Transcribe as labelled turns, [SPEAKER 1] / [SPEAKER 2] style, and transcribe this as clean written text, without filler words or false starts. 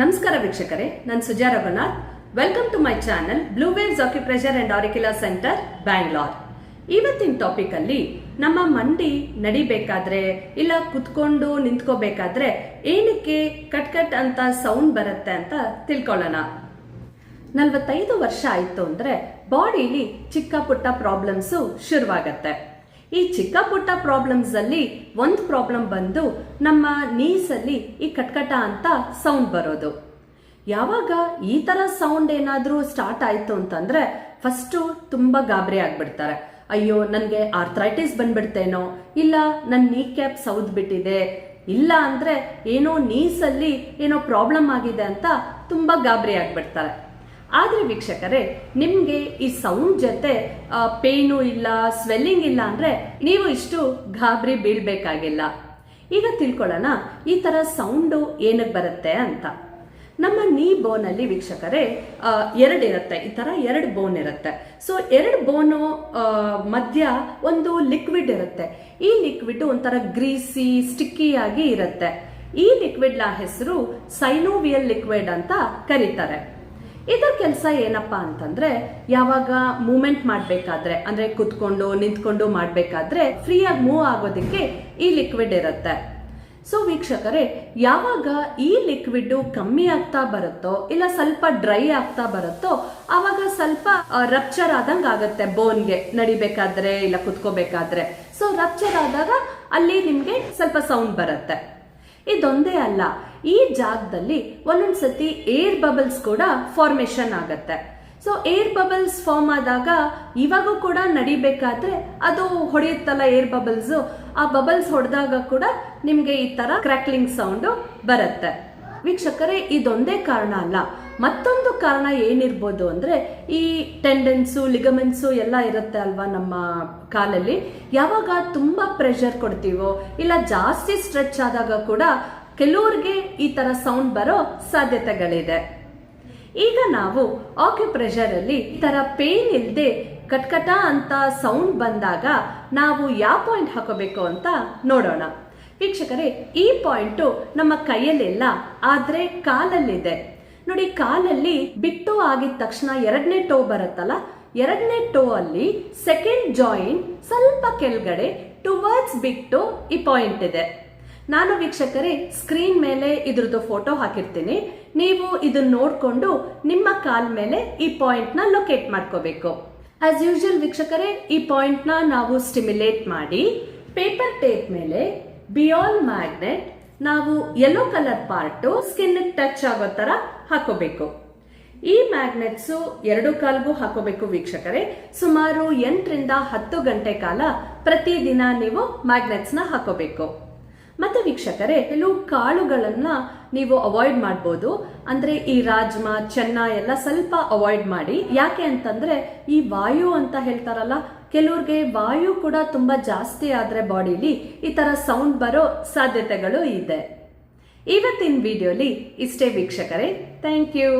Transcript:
[SPEAKER 1] ನಮಸ್ಕಾರ ವೀಕ್ಷಕರೇ, ನಾನು Suja Raghunath. Welcome to my channel blue waves acupressure and auricular centre Bangalore. ಇವತ್ತಿನ ಟಾಪಿಕ್ ಅಲ್ಲಿ ನಮ್ಮ ಮಂಡಿ ನಡಿಬೇಕಾದ್ರೆ ಇಲ್ಲ ಕುತ್ಕೊಂಡು ನಿಂತ್ಕೋಬೇಕಾದ್ರೆ ಏನಕ್ಕೆ ಕಟ್ ಕಟ್ ಅಂತ ಸೌಂಡ್ ಬರುತ್ತೆ ಅಂತ ತಿಳ್ಕೊಳ್ಳೋಣ. 45 ವರ್ಷ ಆಯ್ತು ಅಂದ್ರೆ ಬಾಡಿಲಿ ಚಿಕ್ಕ ಪುಟ್ಟ ಪ್ರಾಬ್ಲಮ್ಸ್ ಶುರುವಾಗತ್ತೆ. ಈ ಚಿಕ್ಕ ಪುಟ್ಟ ಪ್ರಾಬ್ಲಮ್ಸ್ ಅಲ್ಲಿ ಒಂದು ಪ್ರಾಬ್ಲಮ್ ಬಂದು ನಮ್ಮ ನೀಸ್ ಅಲ್ಲಿ ಈ ಕಟ್ಕಟ ಅಂತ ಸೌಂಡ್ ಬರೋದು. ಯಾವಾಗ ಈ ತರ ಸೌಂಡ್ ಏನಾದ್ರೂ ಸ್ಟಾರ್ಟ್ ಆಯ್ತು ಅಂತಂದ್ರೆ ಫಸ್ಟು ತುಂಬಾ ಗಾಬರಿ ಆಗ್ಬಿಡ್ತಾರೆ. ಅಯ್ಯೋ, ನನ್ಗೆ ಆರ್ಥ್ರೈಟಿಸ್ ಬಂದ್ಬಿಡ್ತೇನೋ, ಇಲ್ಲ ನನ್ನ ನೀ ಕ್ಯಾಪ್ ಸೌದ್ ಬಿಟ್ಟಿದೆ, ಇಲ್ಲ ಅಂದ್ರೆ ಏನೋ ನೀಸಲ್ಲಿ ಏನೋ ಪ್ರಾಬ್ಲಮ್ ಆಗಿದೆ ಅಂತ ತುಂಬಾ ಗಾಬರಿ ಆಗ್ಬಿಡ್ತಾರೆ. ಆದ್ರೆ ವೀಕ್ಷಕರೇ, ನಿಮ್ಗೆ ಈ ಸೌಂಡ್ ಜೊತೆ ಪೇನು ಇಲ್ಲ, ಸ್ವೆಲ್ಲಿಂಗ್ ಇಲ್ಲ ಅಂದ್ರೆ ನೀವು ಇಷ್ಟು ಗಾಬರಿ ಬೀಳ್ಬೇಕಾಗಿಲ್ಲ. ಈಗ ತಿಳ್ಕೊಳ್ಳೋಣ ಈ ತರ ಸೌಂಡು ಏನಕ್ಕೆ ಬರುತ್ತೆ ಅಂತ. ನಮ್ಮ ನೀ ಬೋನ್ ಅಲ್ಲಿ ವೀಕ್ಷಕರೇ ಎರಡಿರುತ್ತೆ, ಈ ತರ 2 ಬೋನ್ ಇರುತ್ತೆ. ಸೊ 2 ಬೋನು ಮಧ್ಯ ಒಂದು ಲಿಕ್ವಿಡ್ ಇರುತ್ತೆ. ಈ ಲಿಕ್ವಿಡ್ ಒಂಥರ ಗ್ರೀಸಿ ಸ್ಟಿಕ್ಕಿ ಆಗಿ ಇರುತ್ತೆ. ಈ ಲಿಕ್ವಿಡ್ ನ ಹೆಸರು ಸೈನೋವಿಯಲ್ ಲಿಕ್ವಿಡ್ ಅಂತ ಕರೀತಾರೆ. ಇದರ ಕೆಲಸ ಏನಪ್ಪಾ ಅಂತಂದ್ರೆ, ಯಾವಾಗ ಮೂವ್ಮೆಂಟ್ ಮಾಡ್ಬೇಕಾದ್ರೆ ಅಂದ್ರೆ ಕುತ್ಕೊಂಡು ನಿಂತ್ಕೊಂಡು ಮಾಡ್ಬೇಕಾದ್ರೆ ಫ್ರೀಯಾಗಿ ಮೂವ್ ಆಗೋದಕ್ಕೆ ಈ ಲಿಕ್ವಿಡ್ ಇರುತ್ತೆ. ಸೊ ವೀಕ್ಷಕರೇ, ಯಾವಾಗ ಈ ಲಿಕ್ವಿಡ್ ಕಮ್ಮಿ ಆಗ್ತಾ ಬರುತ್ತೋ ಇಲ್ಲ ಸ್ವಲ್ಪ ಡ್ರೈ ಆಗ್ತಾ ಬರುತ್ತೋ ಆವಾಗ ಸ್ವಲ್ಪ ರಪ್ಚರ್ ಆದಂಗ ಆಗುತ್ತೆ ಬೋನ್ಗೆ, ನಡಿಬೇಕಾದ್ರೆ ಇಲ್ಲ ಕುತ್ಕೋಬೇಕಾದ್ರೆ. ಸೊ ರಪ್ಚರ್ ಆದಾಗ ಅಲ್ಲಿ ನಿಮ್ಗೆ ಸ್ವಲ್ಪ ಸೌಂಡ್ ಬರುತ್ತೆ. ಇದೊಂದೇ ಅಲ್ಲ, ಈ ಜಾಗದಲ್ಲಿ ಒಂದೊಂದ್ಸತಿ ಏರ್ ಬಬಲ್ಸ್ ಕೂಡ ಫಾರ್ಮೇಶನ್ ಆಗತ್ತೆ. ಸೊ ಏರ್ ಬಬಲ್ಸ್ ಫಾರ್ಮ್ ಆದಾಗ ಇವಾಗೂ ಕೂಡ ನಡಿಬೇಕಾದ್ರೆ ಅದು ಹೊಡೆಯುತ್ತಲ್ಲ ಏರ್ ಬಬಲ್ಸ್, ಆ ಬಬಲ್ಸ್ ಹೊಡೆದಾಗ ಕೂಡ ನಿಮ್ಗೆ ಈ ತರ ಕ್ರ್ಯಾಕ್ಲಿಂಗ್ ಸೌಂಡ್ ಬರುತ್ತೆ. ವೀಕ್ಷಕರೇ, ಇದೊಂದೇ ಕಾರಣ ಅಲ್ಲ, ಮತ್ತೊಂದು ಕಾರಣ ಏನಿರ್ಬೋದು ಅಂದ್ರೆ ಈ ಟೆಂಡನ್ಸು ಲಿಗಮೆಂಟ್ಸು ಎಲ್ಲ ಇರುತ್ತೆ ಅಲ್ವಾ ನಮ್ಮ ಕಾಲಲ್ಲಿ. ಯಾವಾಗ ತುಂಬಾ ಪ್ರೆಷರ್ ಕೊಡ್ತೀವೋ ಇಲ್ಲ ಜಾಸ್ತಿ ಸ್ಟ್ರೆಚ್ ಆದಾಗ ಕೂಡ ಕೆಲವ್ರಿಗೆ ಈ ತರ ಸೌಂಡ್ ಬರೋ ಸಾಧ್ಯತೆಗಳಿದೆ. ಈಗ ನಾವು ಆಕ್ಯುಪ್ರೆಷರ್ ಅಲ್ಲಿ ಈ ತರ ಪೇನ್ ಇಲ್ಲದೆ ಕಟ್ಕಟ ಅಂತ ಸೌಂಡ್ ಬಂದಾಗ ನಾವು ಯಾವ ಪಾಯಿಂಟ್ ಹಾಕೋಬೇಕು ಅಂತ ನೋಡೋಣ. ವೀಕ್ಷಕರೇ, ಈ ಪಾಯಿಂಟ್ ನಮ್ಮ ಕೈಯಲ್ಲಿಲ್ಲ, ಆದ್ರೆ ಕಾಲಲ್ಲಿದೆ. ನೋಡಿ, ಕಾಲಲ್ಲಿ ಬಿಗ್ ಟೋ ಆಗಿದ ತಕ್ಷಣ 2ನೇ ಟೋ ಬರುತ್ತಲ್ಲ, 2ನೇ ಟೋ ಅಲ್ಲಿ ಸೆಕೆಂಡ್ ಜಾಯಿಂಟ್ ಸ್ವಲ್ಪ ಕೆಳಗಡೆ ಟುವರ್ಡ್ಸ್ ಬಿಗ್ ಟೋ ಈ ಪಾಯಿಂಟ್ ಇದೆ. ನಾನು ವೀಕ್ಷಕರೇ ಸ್ಕ್ರೀನ್ ಮೇಲೆ ಇದ್ರದ್ದು ಫೋಟೋ ಹಾಕಿರ್ತೀನಿ. ನೀವು ಇದನ್ನ ನೋಡ್ಕೊಂಡು ನಿಮ್ಮ ಕಾಲ್ ಮೇಲೆ ಈ ಪಾಯಿಂಟ್ ನ ಲೊಕೇಟ್ ಮಾಡ್ಕೋಬೇಕು. ಆಸ್ ಯೂಶುವಲ್ ವೀಕ್ಷಕರೇ, ಈ ಪಾಯಿಂಟ್ ನ ನಾವು ಸ್ಟಿಮ್ಯುಲೇಟ್ ಮಾಡಿ ಪೇಪರ್ ಟೇಪ್ ಮೇಲೆ ಬಿಯಾಲ್ ಮ್ಯಾಗ್ನೆಟ್ ನಾವು yellow colour part skin touch ಆಗೋ ತರ ಹಾಕೋಬೇಕು. ಈ ಮ್ಯಾಗ್ನೆಟ್ಸ್ 2 ಕಾಲ್ಗೂ ಹಾಕೋಬೇಕು ವೀಕ್ಷಕರೇ. ಸುಮಾರು 8 ರಿಂದ 10 ಗಂಟೆ ಕಾಲ ಪ್ರತಿದಿನ ನೀವು ಮ್ಯಾಗ್ನೆಟ್ಸ್ ನ ಹಾಕೋಬೇಕು. ಮತ್ತೆ ವೀಕ್ಷಕರೇ, ಕೆಲವು ಕಾಳುಗಳನ್ನ ನೀವು ಅವಾಯ್ಡ್ ಮಾಡಬಹುದು. ಅಂದ್ರೆ ಈ ರಾಜ್ಮಾ, ಚೆನ್ನ ಎಲ್ಲ ಸ್ವಲ್ಪ ಅವಾಯ್ಡ್ ಮಾಡಿ. ಯಾಕೆ ಅಂತಂದ್ರೆ ಈ ವಾಯು ಅಂತ ಹೇಳ್ತಾರಲ್ಲ, ಕೆಲವ್ರಿಗೆ ವಾಯು ಕೂಡ ತುಂಬಾ ಜಾಸ್ತಿ ಆದ್ರೆ ಬಾಡಿಲಿ ಈ ತರ ಸೌಂಡ್ ಬರೋ ಸಾಧ್ಯತೆಗಳು ಇದೆ. ಇವತ್ತಿನ ವಿಡಿಯೋಲಿ ಇಷ್ಟೇ ವೀಕ್ಷಕರೇ. Thank you.